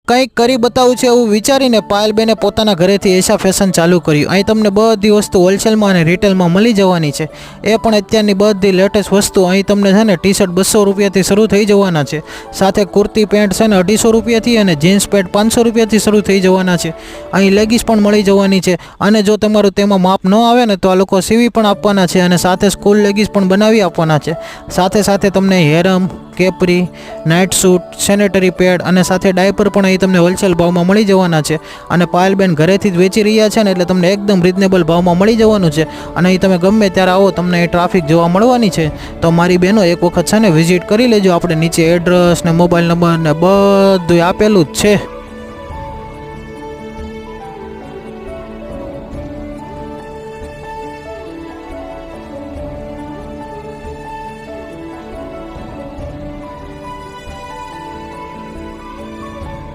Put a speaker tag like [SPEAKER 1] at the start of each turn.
[SPEAKER 1] કંઈક કરી બતાવું છે એવું વિચારીને પાયલબેને પોતાના ઘરેથી એશા ફેશન ચાલુ કર્યું। અહીં તમને બધી વસ્તુ હોલસેલમાં અને રિટેલમાં મળી જવાની છે, એ પણ અત્યારની બધી લેટેસ્ટ વસ્તુ। અહીં તમને છે ને ટી શર્ટ 200 રૂપિયાથી શરૂ થઈ જવાના છે, સાથે કુર્તી પેન્ટ છે ને 250 રૂપિયાથી અને જીન્સ પેન્ટ 500 રૂપિયાથી શરૂ થઈ જવાના છે। અહીં લેગીસ પણ મળી જવાની છે, અને જો તમારું તેમાં માપ ન આવે ને તો આ લોકો સીવી પણ આપવાના છે, અને સાથે સ્કૂલ લેગીસ પણ બનાવી આપવાના છે। સાથે સાથે તમને harem, capri, night suit, sanitary pad અને સાથે ડાયપર પણ અહીં તમને હોલસેલ ભાવમાં મળી જવાના છે। અને પાયલબેન ઘરેથી જ વેચી રહ્યા છે ને એટલે તમને એકદમ રિઝનેબલ ભાવમાં મળી જવાનું છે। અને અહીં તમે ગમે ત્યારે આવો તમને અહીં ટ્રાફિક જોવા મળવાની છે, તો મારી બહેનો એક વખત છે ને વિઝિટ કરી લેજો। આપણે નીચે એડ્રેસ ને મોબાઈલ નંબર ને બધું આપેલું જ છે।